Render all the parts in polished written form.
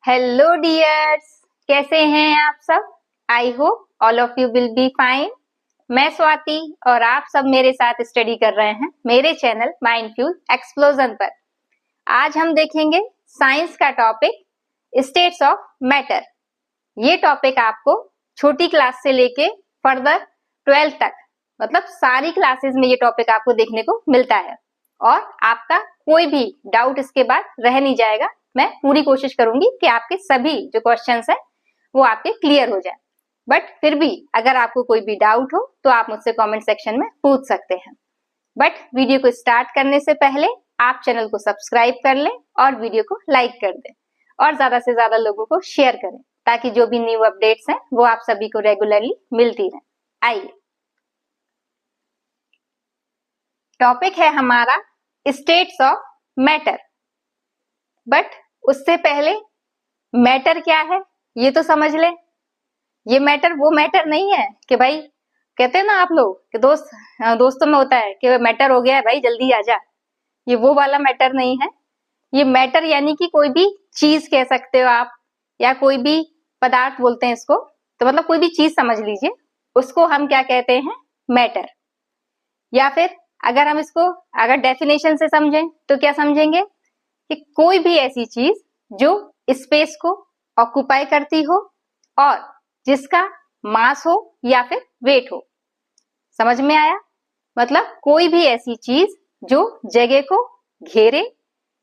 Hello dears, कैसे हैं आप सब। I hope all of you will be fine. मैं स्वाति और आप सब मेरे साथ स्टडी कर रहे हैं मेरे चैनल माइंडफ्यूल एक्सप्लोजन पर। आज हम देखेंगे साइंस का टॉपिक स्टेट्स ऑफ मैटर। ये टॉपिक आपको छोटी क्लास से लेके फर्दर 12th तक, मतलब सारी क्लासेस में ये टॉपिक आपको देखने को मिलता है और आपका कोई भी डाउट इसके बाद रह नहीं जाएगा। मैं पूरी कोशिश करूंगी कि आपके सभी जो क्वेश्चंस हैं वो आपके क्लियर हो जाए। बट फिर भी अगर आपको कोई भी डाउट हो तो आप मुझसे कमेंट सेक्शन में पूछ सकते हैं। बट वीडियो को स्टार्ट करने से पहले आप चैनल को सब्सक्राइब कर लें और वीडियो को लाइक कर दें और ज्यादा से ज्यादा लोगों को शेयर करें ताकि जो भी न्यू अपडेट्स हैं वो आप सभी को रेगुलरली मिलती रहें। आइए, टॉपिक है हमारा स्टेट्स ऑफ मैटर। बट उससे पहले मैटर क्या है ये तो समझ ले। ये मैटर वो मैटर नहीं है कि भाई कहते हैं ना आप लोग कि दोस्तों में होता है कि मैटर हो गया है भाई जल्दी आ जा। ये वो वाला मैटर नहीं है। ये मैटर यानी कि कोई भी चीज कह सकते हो आप, या कोई भी पदार्थ बोलते हैं इसको, तो मतलब कोई भी चीज समझ लीजिए, उसको हम क्या कहते हैं, मैटर। या फिर अगर हम इसको अगर डेफिनेशन से समझें तो क्या समझेंगे कि कोई भी ऐसी चीज जो स्पेस को ऑक्युपाई करती हो और जिसका मास हो या फिर वेट हो। समझ में आया? मतलब कोई भी ऐसी चीज जो जगह को घेरे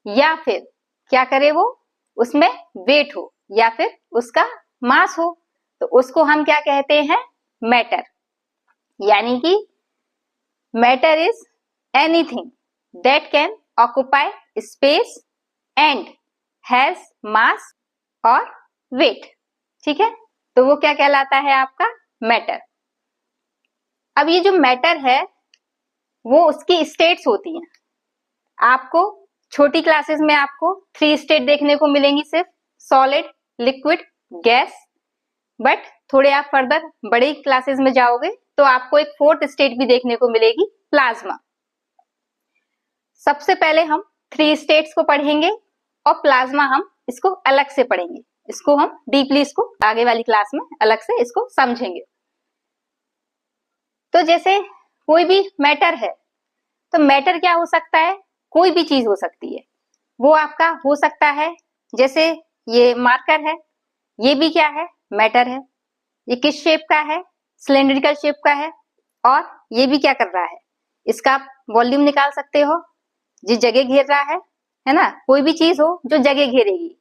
या फिर क्या करे, वो उसमें वेट हो या फिर उसका मास हो, तो उसको हम क्या कहते हैं, मैटर। यानी कि matter is anything that can occupy space and has मास और वेट। ठीक है, तो वो क्या कहलाता है, आपका मैटर। अब ये जो मैटर है वो उसकी स्टेट्स होती हैं। आपको छोटी क्लासेस में आपको 3 स्टेट देखने को मिलेंगी, सिर्फ सॉलिड, लिक्विड, गैस। बट थोड़े आप फर्दर बड़ी क्लासेस में जाओगे तो आपको एक 4th स्टेट भी देखने को मिलेगी, प्लाज्मा। सबसे पहले हम 3 स्टेट्स को पढ़ेंगे और प्लाज्मा हम इसको अलग से पढ़ेंगे। इसको हम डीपली इसको आगे वाली क्लास में अलग से इसको समझेंगे। तो जैसे कोई भी मैटर है, तो मैटर क्या हो सकता है, कोई भी चीज हो सकती है। वो आपका हो सकता है, जैसे ये मार्कर है, ये भी क्या है, मैटर है। ये किस शेप का है, सिलेंड्रिकल शेप का है। और ये भी क्या कर रहा है, इसका आप वॉल्यूम निकाल सकते हो, जिस जगह घेर रहा है ना। कोई भी चीज हो जो जगह घेरेगी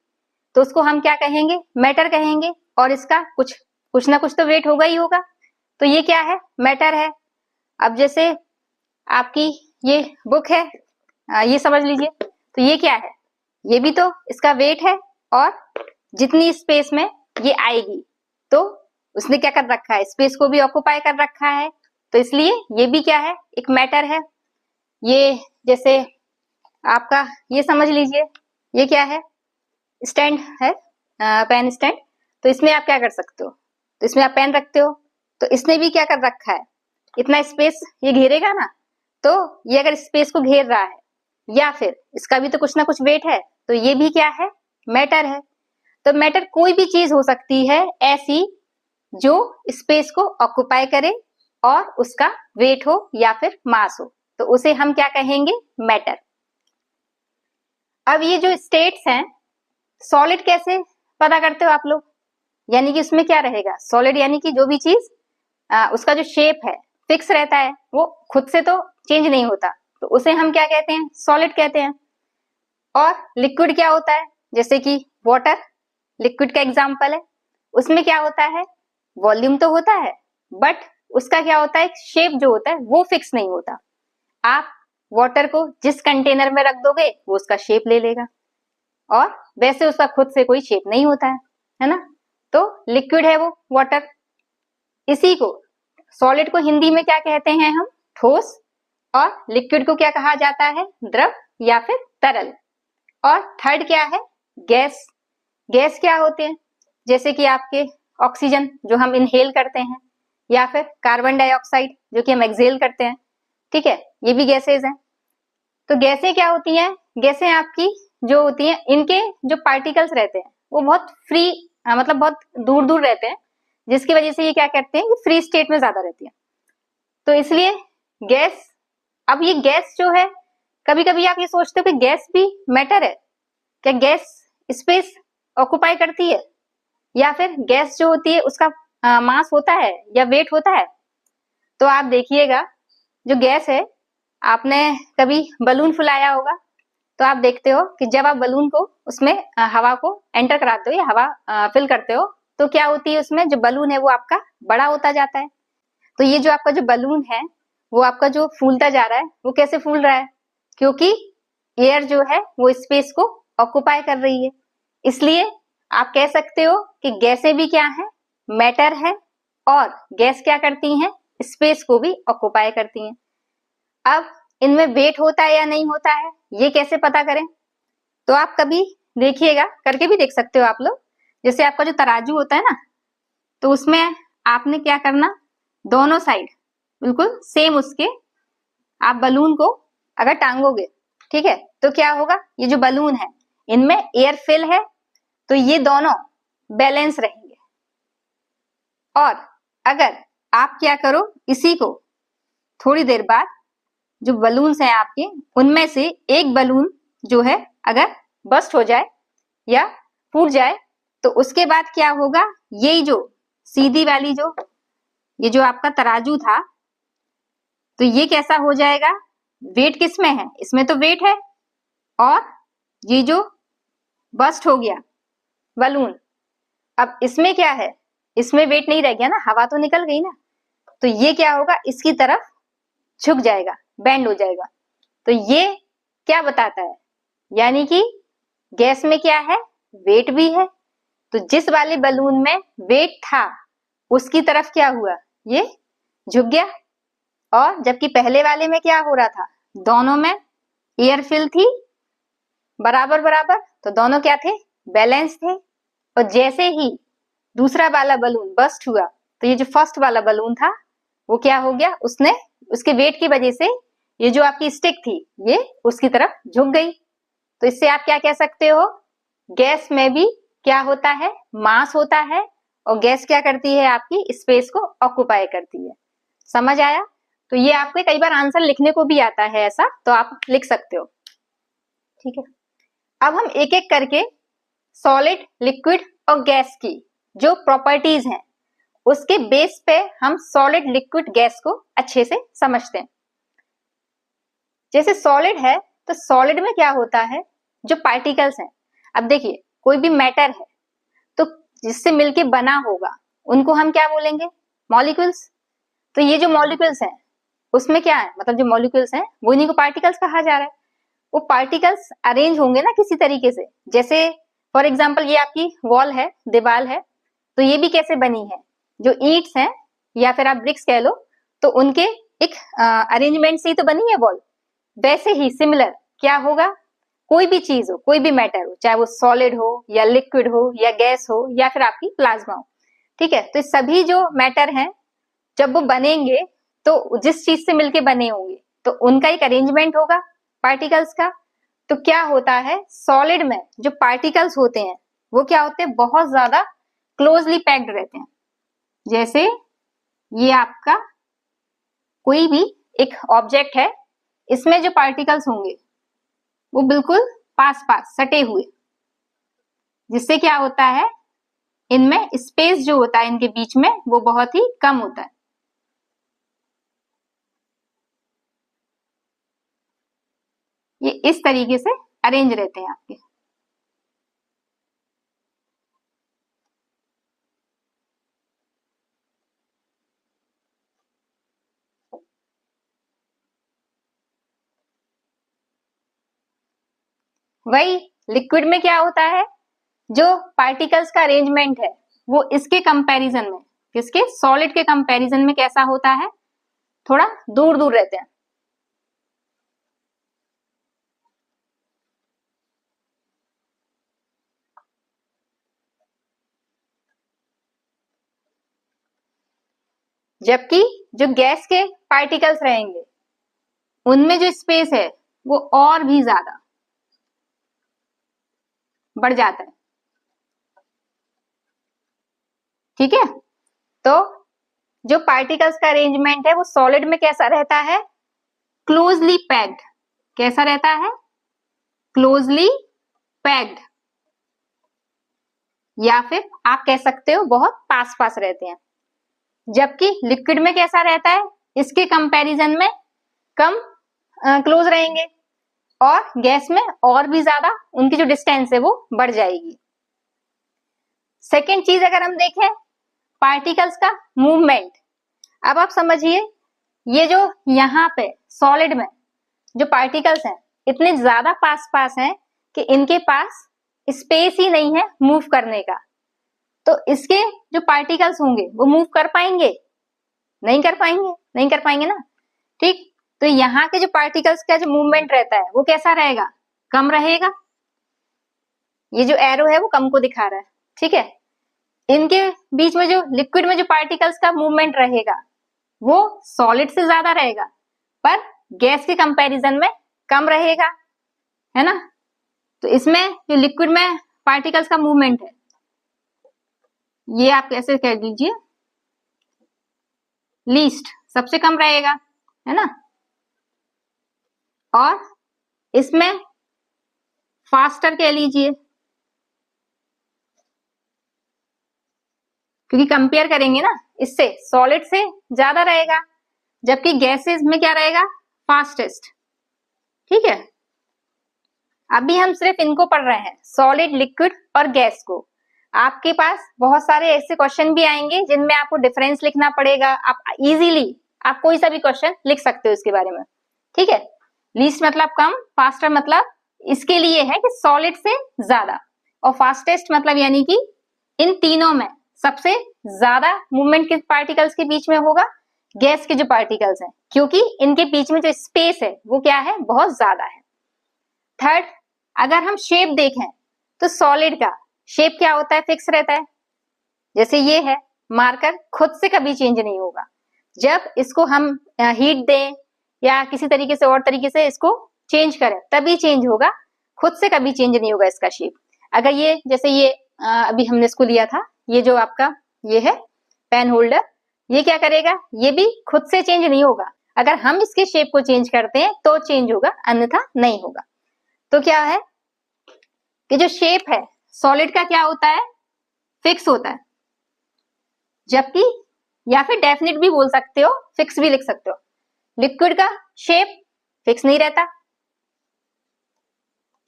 तो उसको हम क्या कहेंगे, मैटर कहेंगे। और इसका कुछ ना कुछ तो वेट होगा ही होगा, तो ये क्या है, मैटर है। अब जैसे आपकी ये बुक है, ये समझ लीजिए, तो ये क्या है, ये भी तो इसका वेट है और जितनी स्पेस में ये आएगी तो उसने क्या कर रखा है, स्पेस को भी ऑक्युपाई कर रखा है, तो इसलिए ये भी क्या है, एक मैटर है। ये जैसे आपका ये समझ लीजिए, ये क्या है, स्टैंड है, पेन स्टैंड। तो इसमें आप क्या कर सकते हो, तो इसमें आप पेन रखते हो, तो इसने भी क्या कर रखा है, इतना स्पेस ये घेरेगा ना। तो ये अगर स्पेस को घेर रहा है या फिर इसका भी तो कुछ ना कुछ वेट है, तो ये भी क्या है, मैटर है। तो मैटर कोई भी चीज हो सकती है ऐसी जो स्पेस को ऑक्युपाई करे और उसका वेट हो या फिर मास हो, तो उसे हम क्या कहेंगे, मैटर। अब ये जो स्टेट्स हैं, सॉलिड कैसे पता करते हो आप लोग, यानी कि उसमें क्या रहेगा, सॉलिड यानी कि जो भी चीज उसका जो शेप है फिक्स रहता है, वो खुद से तो चेंज नहीं होता, तो उसे हम क्या कहते हैं, सॉलिड कहते हैं। और लिक्विड क्या होता है, जैसे कि वाटर लिक्विड का एग्जाम्पल है। उसमें क्या होता है, वॉल्यूम तो होता है बट उसका क्या होता है, शेप जो होता है वो फिक्स नहीं होता। आप वाटर को जिस कंटेनर में रख दोगे वो उसका शेप ले लेगा और वैसे उसका खुद से कोई शेप नहीं होता है ना। तो लिक्विड है वो वाटर। इसी को सॉलिड को हिंदी में क्या कहते हैं हम, ठोस। और लिक्विड को क्या कहा जाता है, द्रव या फिर तरल। और थर्ड क्या है, गैस। गैस क्या होते हैं, जैसे कि आपके ऑक्सीजन जो हम इनहेल करते हैं, या फिर कार्बन डाइऑक्साइड जो कि हम एक्सहेल करते हैं। ठीक है, ये भी गैसेज हैं। तो गैसें क्या होती हैं, गैसें आपकी जो होती हैं, इनके जो पार्टिकल्स रहते हैं वो बहुत फ्री, मतलब बहुत दूर दूर रहते हैं, जिसकी वजह से ये क्या करते हैं, ये फ्री स्टेट में ज्यादा रहती है। तो इसलिए गैस, अब ये गैस जो है, कभी कभी आप ये सोचते हो कि गैस भी मैटर है क्या, गैस स्पेस ऑक्युपाई करती है, या फिर गैस जो होती है उसका मास होता है या वेट होता है। तो आप देखिएगा, जो गैस है, आपने कभी बलून फुलाया होगा, तो आप देखते हो कि जब आप बलून को उसमें हवा को एंटर कराते हो या हवा फिल करते हो, तो क्या होती है, उसमें जो बलून है वो आपका बड़ा होता जाता है। तो ये जो आपका जो बलून है वो आपका जो फूलता जा रहा है, वो कैसे फूल रहा है, क्योंकि एयर जो है वो स्पेस को ऑक्युपाई कर रही है। इसलिए आप कह सकते हो कि गैसें भी क्या है, मैटर है, और गैस क्या करती हैं, स्पेस को भी ऑक्युपाई करती हैं। अब इनमें वेट होता है या नहीं होता है, ये कैसे पता करें, तो आप कभी देखिएगा, करके भी देख सकते हो आप लोग। जैसे आपका जो तराजू होता है ना, तो उसमें आपने क्या करना, दोनों साइड बिल्कुल सेम उसके आप बलून को अगर टांगोगे, ठीक है, तो क्या होगा, ये जो बलून है इनमें एयर फिल है, तो ये दोनों बैलेंस रहेंगे। और अगर आप क्या करो, इसी को थोड़ी देर बाद जो बलून्स हैं आपके, उनमें से एक बलून जो है अगर बस्ट हो जाए या फूट जाए, तो उसके बाद क्या होगा, यही जो सीधी वाली जो ये जो आपका तराजू था, तो ये कैसा हो जाएगा, वेट किसमें है, इसमें तो वेट है, और ये जो बस्ट हो गया बलून, अब इसमें क्या है, इसमें वेट नहीं रह गया ना, हवा तो निकल गई ना, तो ये क्या होगा, इसकी तरफ झुक जाएगा, बेंड हो जाएगा। तो ये क्या बताता है, यानी कि गैस में क्या है, वेट भी है। तो जिस वाले बलून में वेट था उसकी तरफ क्या हुआ, ये झुक गया, और जबकि पहले वाले में क्या हो रहा था, दोनों में एयर फिल थी बराबर बराबर, तो दोनों क्या थे, बैलेंस थे। और जैसे ही दूसरा वाला बलून बस्ट हुआ, तो ये जो फर्स्ट वाला बलून था वो क्या हो गया, उसने उसके वेट की वजह से ये जो आपकी स्टिक थी ये उसकी तरफ झुक गई। तो इससे आप क्या कह सकते हो, गैस में भी क्या होता है, मास होता है, और गैस क्या करती है, आपकी स्पेस को ऑक्युपाई करती है। समझ आया। तो ये आपको कई बार आंसर लिखने को भी आता है ऐसा, तो आप लिख सकते हो, ठीक है। अब हम एक एक करके सॉलिड, लिक्विड और गैस की जो प्रॉपर्टीज हैं उसके बेस पे हम सॉलिड, लिक्विड, गैस को अच्छे से समझते हैं। जैसे सॉलिड है, तो सॉलिड में क्या होता है, जो पार्टिकल्स हैं, अब देखिए कोई भी मैटर है तो जिससे मिलके बना होगा उनको हम क्या बोलेंगे, मॉलिक्यूल्स। तो ये जो मॉलिक्यूल्स हैं उसमें क्या है, मतलब जो मॉलिक्यूल्स हैं वो इन्हीं को पार्टिकल्स कहा जा रहा है। वो पार्टिकल्स अरेंज होंगे ना किसी तरीके से, जैसे फॉर एग्जांपल ये आपकी वॉल है, दीवार है, तो ये भी कैसे बनी है, जो ईंट्स हैं या फिर आप ब्रिक्स कह लो, तो उनके एक अरेंजमेंट से ही तो बनी है वॉल। वैसे ही सिमिलर क्या होगा, कोई भी चीज हो, कोई भी मैटर हो, चाहे वो सॉलिड हो या लिक्विड हो या गैस हो या फिर आपकी प्लाज्मा हो, ठीक है, तो सभी जो मैटर हैं जब वो बनेंगे तो जिस चीज से मिलके बने होंगे तो उनका एक अरेंजमेंट होगा पार्टिकल्स का। तो क्या होता है, सॉलिड में जो पार्टिकल्स होते हैं वो क्या होते हैं, बहुत ज्यादा क्लोजली पैक्ड रहते हैं। जैसे ये आपका कोई भी एक ऑब्जेक्ट है, इसमें जो पार्टिकल्स होंगे वो बिल्कुल पास पास सटे हुए, जिससे क्या होता है, इनमें स्पेस जो होता है इनके बीच में वो बहुत ही कम होता है। ये इस तरीके से अरेंज रहते हैं आपके। वही लिक्विड में क्या होता है, जो पार्टिकल्स का अरेंजमेंट है वो इसके कंपैरिजन में, किसके, सॉलिड के कंपैरिजन में कैसा होता है, थोड़ा दूर दूर रहते हैं। जबकि जो गैस के पार्टिकल्स रहेंगे उनमें जो स्पेस है वो और भी ज्यादा बढ़ जाता है। ठीक है। तो जो पार्टिकल्स का अरेंजमेंट है वो सॉलिड में कैसा रहता है, क्लोजली पैक्ड। कैसा रहता है, क्लोजली पैक्ड, या फिर आप कह सकते हो बहुत पास पास रहते हैं। जबकि लिक्विड में कैसा रहता है, इसके कंपैरिजन में कम क्लोज रहेंगे, और गैस में और भी ज्यादा उनकी जो डिस्टेंस है वो बढ़ जाएगी। सेकेंड चीज अगर हम देखें पार्टिकल्स का मूवमेंट। अब आप समझिए, ये जो यहाँ पे सॉलिड में जो पार्टिकल्स हैं इतने ज्यादा पास पास हैं कि इनके पास स्पेस ही नहीं है मूव करने का। तो इसके जो पार्टिकल्स होंगे वो मूव कर पाएंगे, नहीं कर पाएंगे, नहीं कर पाएंगे ना। ठीक, तो यहाँ के जो पार्टिकल्स का जो मूवमेंट रहता है वो कैसा रहेगा, कम रहेगा। ये जो एरो है वो कम को दिखा रहा है, ठीक है। इनके बीच में जो लिक्विड में जो पार्टिकल्स का मूवमेंट रहेगा वो सॉलिड से ज्यादा रहेगा, पर गैस के कंपैरिजन में कम रहेगा, है ना। तो इसमें जो लिक्विड में पार्टिकल्स का मूवमेंट है ये आप कैसे कह दीजिए, लीस्ट, सबसे कम रहेगा, है ना। और इसमें फास्टर कह लीजिए, क्योंकि कंपेयर करेंगे ना इससे, सॉलिड से ज्यादा रहेगा, जबकि गैसेस में क्या रहेगा, फास्टेस्ट। ठीक है, अभी हम सिर्फ इनको पढ़ रहे हैं, सॉलिड, लिक्विड और गैस को। आपके पास बहुत सारे ऐसे क्वेश्चन भी आएंगे जिनमें आपको डिफरेंस लिखना पड़ेगा। आप इजीली आप कोई सा भी क्वेश्चन लिख सकते हो इसके बारे में, ठीक है। लीस्ट मतलब कम, फास्टर मतलब इसके लिए है कि सॉलिड से ज्यादा, और फास्टेस्ट मतलब यानी कि इन तीनों में सबसे ज्यादा मूवमेंट किस पार्टिकल्स के बीच में होगा, गैस के जो पार्टिकल्स हैं, क्योंकि इनके बीच में जो स्पेस है वो क्या है, बहुत ज्यादा है। थर्ड, अगर हम शेप देखें तो सॉलिड का शेप क्या होता है, फिक्स रहता है। जैसे ये है मार्कर, खुद से कभी चेंज नहीं होगा। जब इसको हम हीट दें या किसी तरीके से और तरीके से इसको चेंज करें तभी चेंज होगा, खुद से कभी चेंज नहीं होगा इसका शेप। अगर ये जैसे ये अभी हमने इसको लिया था, ये जो आपका ये है पेन होल्डर, ये क्या करेगा, ये भी खुद से चेंज नहीं होगा। अगर हम इसके शेप को चेंज करते हैं तो चेंज होगा, अन्यथा नहीं होगा। तो क्या है कि जो शेप है सॉलिड का क्या होता है, फिक्स होता है, जबकि या फिर डेफिनेट भी बोल सकते हो, फिक्स भी लिख सकते हो। लिक्विड का शेप फिक्स नहीं रहता,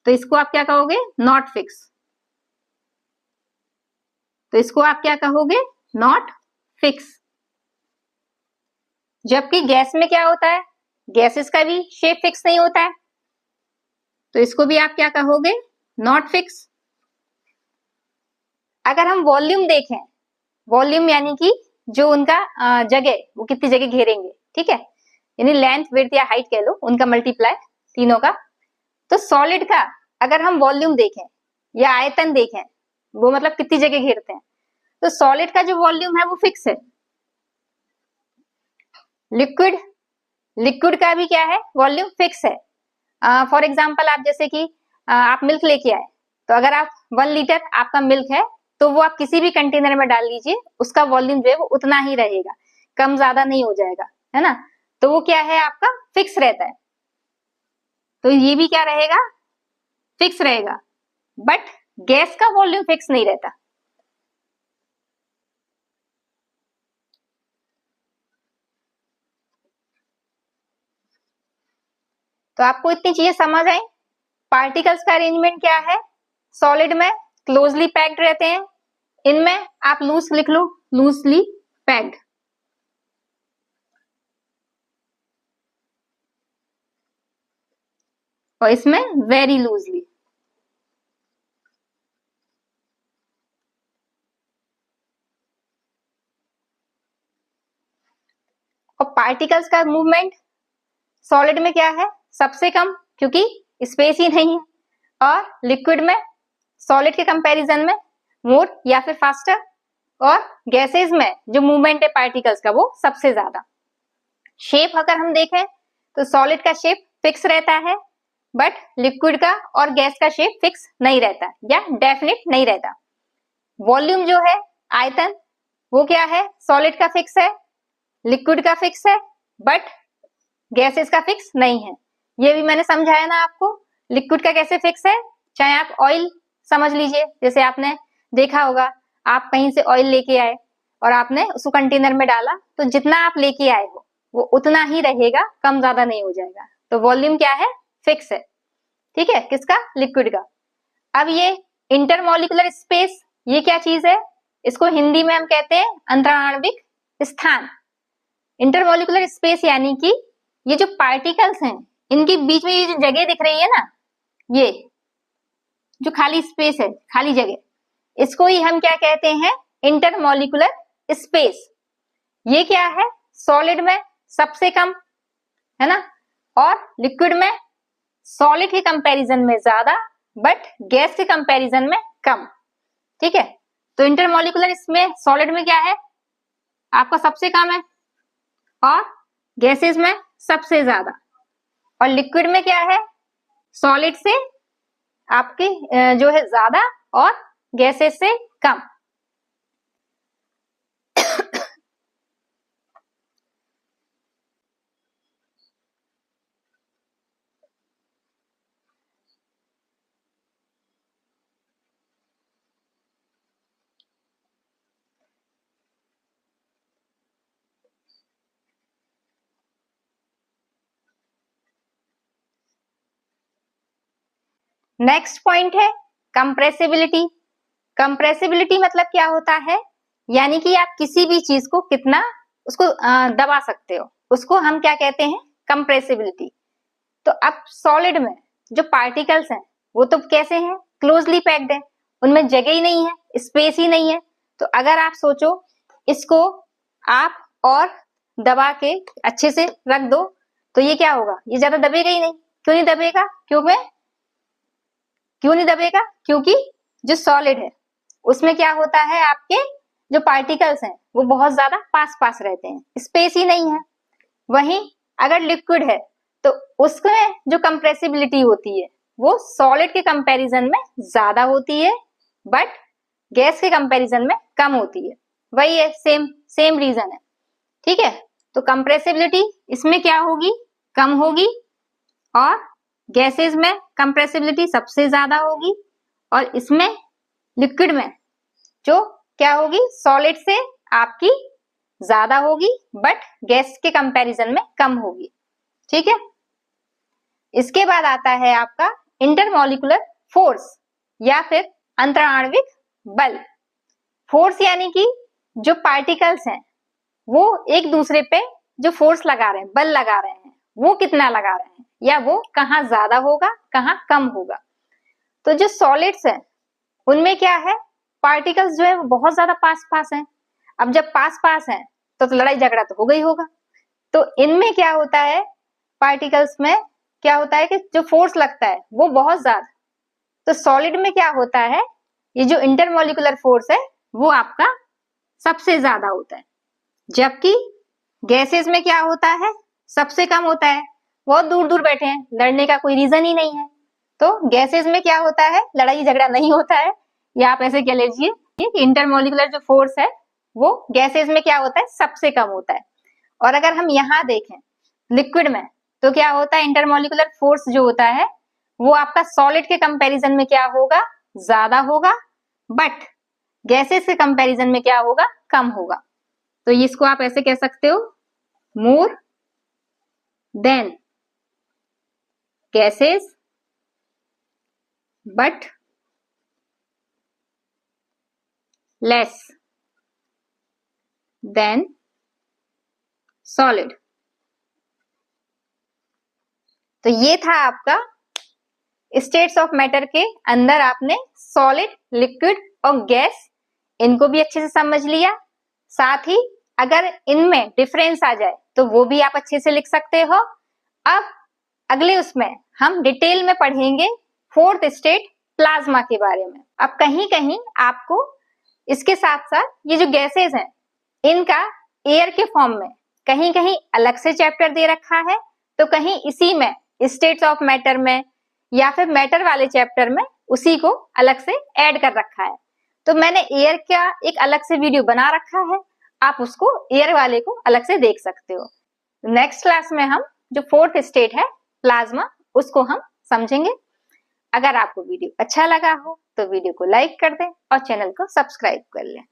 तो इसको आप क्या कहोगे, नॉट फिक्स। तो इसको आप क्या कहोगे, नॉट फिक्स। जबकि गैस में क्या होता है, गैसेस का भी शेप फिक्स नहीं होता है, तो इसको भी आप क्या कहोगे, नॉट फिक्स। अगर हम वॉल्यूम देखें, वॉल्यूम यानी कि जो उनका जगह, वो कितनी जगह घेरेंगे, ठीक है, यानी लेंथ, विड्थ या हाइट कह लो, उनका मल्टीप्लाई तीनों का। तो सॉलिड का अगर हम वॉल्यूम देखें या आयतन देखें, वो मतलब कितनी जगह घेरते हैं, तो सॉलिड का जो वॉल्यूम है वो फिक्स है। लिक्विड का भी क्या है, वॉल्यूम फिक्स है। फॉर एग्जाम्पल आप जैसे कि आप मिल्क लेके आए, तो अगर आप 1 लीटर आपका मिल्क है तो वो आप किसी भी कंटेनर में डाल लीजिए, उसका वॉल्यूम जो है वो उतना ही रहेगा, कम ज्यादा नहीं हो जाएगा, है ना। तो वो क्या है, आपका फिक्स रहता है। तो ये भी क्या रहेगा, फिक्स रहेगा। बट गैस का वॉल्यूम फिक्स नहीं रहता। तो आपको इतनी चीजें समझ आई। पार्टिकल्स का अरेंजमेंट क्या है, सॉलिड में क्लोजली पैक्ड रहते हैं, इनमें आप लूज लिख लो, लूजली पैक्ड। और इसमें वेरी लूजली। और पार्टिकल्स का मूवमेंट सॉलिड में क्या है, सबसे कम, क्योंकि स्पेस ही नहीं है, और लिक्विड में सॉलिड के कंपैरिजन में मोर या फिर फास्टर, और गैसेस में जो मूवमेंट है पार्टिकल्स का वो सबसे ज्यादा। शेप अगर हम देखें तो सॉलिड का शेप फिक्स रहता है, बट लिक्विड का और गैस का शेप फिक्स नहीं रहता या डेफिनेट नहीं रहता। वॉल्यूम जो है, आयतन, वो क्या है, सॉलिड का फिक्स है, लिक्विड का फिक्स है, बट गैसेस का फिक्स नहीं है। ये भी मैंने समझाया ना आपको। लिक्विड का कैसे फिक्स है, चाहे आप ऑयल समझ लीजिए, जैसे आपने देखा होगा, आप कहीं से ऑयल लेके आए और आपने उसको कंटेनर में डाला, तो जितना आप लेके आए हो वो उतना ही रहेगा, कम ज्यादा नहीं हो जाएगा। तो वॉल्यूम क्या है, फिक्स है। ठीक है, किसका, लिक्विड का। अब ये इंटरमोलिकुलर स्पेस, ये क्या चीज है, इसको हिंदी में हम कहते हैं अंतराण्विक स्थान। इंटरमोलिकुलर स्पेस यानी कि ये जो पार्टिकल्स हैं, इनके बीच में ये जो जगह दिख रही है ना, ये जो खाली स्पेस है, खाली जगह, इसको ही हम क्या कहते हैं, इंटरमोलिकुलर स्पेस। ये क्या है, सॉलिड में सबसे कम है ना, और लिक्विड में सॉलिड के कंपैरिजन में ज्यादा, बट गैस के कंपैरिजन में कम। ठीक है, तो इंटरमोलिकुलर इसमें सॉलिड में क्या है, आपका सबसे कम है, और गैसेस में सबसे ज्यादा, और लिक्विड में क्या है, सॉलिड से आपके जो है ज्यादा और गैसेस से कम। नेक्स्ट पॉइंट है कंप्रेसिबिलिटी। कंप्रेसिबिलिटी मतलब क्या होता है, यानी कि आप किसी भी चीज को कितना उसको दबा सकते हो, उसको हम क्या कहते हैं, कंप्रेसिबिलिटी। तो अब सॉलिड में जो पार्टिकल्स हैं वो तो कैसे हैं, क्लोजली पैक्ड है, उनमें जगह ही नहीं है, स्पेस ही नहीं है। तो अगर आप सोचो इसको आप और दबा के अच्छे से रख दो, तो ये क्या होगा, ये ज्यादा दबेगा ही नहीं। क्यों नहीं दबेगा, क्यों नहीं दबेगा, क्योंकि जो सॉलिड है उसमें क्या होता है, आपके जो पार्टिकल्स हैं वो बहुत ज्यादा पास पास रहते हैं, स्पेस ही नहीं है। वहीं अगर लिक्विड है तो उसमें जो कंप्रेसिबिलिटी होती है वो सॉलिड के कंपैरिजन में ज्यादा होती है, बट गैस के कंपैरिजन में कम होती है। वही है, सेम रीजन है। ठीक है, तो कंप्रेसिबिलिटी इसमें क्या होगी, कम होगी, और गैसेस में कंप्रेसिबिलिटी सबसे ज्यादा होगी, और इसमें लिक्विड में जो क्या होगी, सॉलिड से आपकी ज्यादा होगी, बट गैस के कंपैरिजन में कम होगी। ठीक है, इसके बाद आता है आपका इंटरमोलिकुलर फोर्स या फिर अंतराण्विक बल। फोर्स यानी कि जो पार्टिकल्स हैं वो एक दूसरे पे जो फोर्स लगा रहे हैं, बल लगा रहे हैं, वो कितना लगा रहे हैं, या वो कहाँ ज्यादा होगा कहाँ कम होगा। तो जो सॉलिड्स हैं उनमें क्या है, पार्टिकल्स जो है वो बहुत ज्यादा पास पास हैं। अब जब पास पास हैं तो लड़ाई झगड़ा तो होगा ही होगा। तो इनमें क्या होता है, पार्टिकल्स में क्या होता है कि जो फोर्स लगता है वो बहुत ज्यादा। तो सॉलिड में क्या होता है, ये जो इंटरमोलिकुलर फोर्स है वो आपका सबसे ज्यादा होता है, जबकि गैसेस में क्या होता है, सबसे कम होता है। बहुत दूर दूर बैठे हैं, लड़ने का कोई रीजन ही नहीं है। तो गैसेस में क्या होता है, लड़ाई झगड़ा नहीं होता है। या आप ऐसे कह लीजिए कि इंटरमोलिकुलर जो फोर्स है वो गैसेस में क्या होता है, सबसे कम होता है। और अगर हम यहाँ देखें लिक्विड में, तो क्या होता है, इंटरमोलिकुलर फोर्स जो होता है वो आपका सॉलिड के कंपैरिजन में क्या होगा, ज्यादा होगा, बट गैसेस के कंपैरिजन में क्या होगा, कम होगा। तो इसको आप ऐसे कह सकते हो, more than gases but less than solid. तो ये था आपका स्टेट्स ऑफ मैटर के अंदर आपने सॉलिड, लिक्विड और गैस, इनको भी अच्छे से समझ लिया। साथ ही अगर इनमें डिफरेंस आ जाए तो वो भी आप अच्छे से लिख सकते हो। अब अगले उसमें हम डिटेल में पढ़ेंगे फोर्थ स्टेट प्लाज्मा के बारे में। अब कहीं कहीं आपको इसके साथ साथ ये जो गैसेस हैं इनका एयर के फॉर्म में कहीं कहीं अलग से चैप्टर दे रखा है, तो कहीं इसी में स्टेट्स ऑफ मैटर में या फिर मैटर वाले चैप्टर में उसी को अलग से ऐड कर रखा है। तो मैंने एयर का एक अलग से वीडियो बना रखा है, आप उसको एयर वाले को अलग से देख सकते हो। नेक्स्ट क्लास में हम जो फोर्थ स्टेट है प्लाज्मा, उसको हम समझेंगे। अगर आपको वीडियो अच्छा लगा हो तो वीडियो को लाइक कर दें और चैनल को सब्सक्राइब कर लें।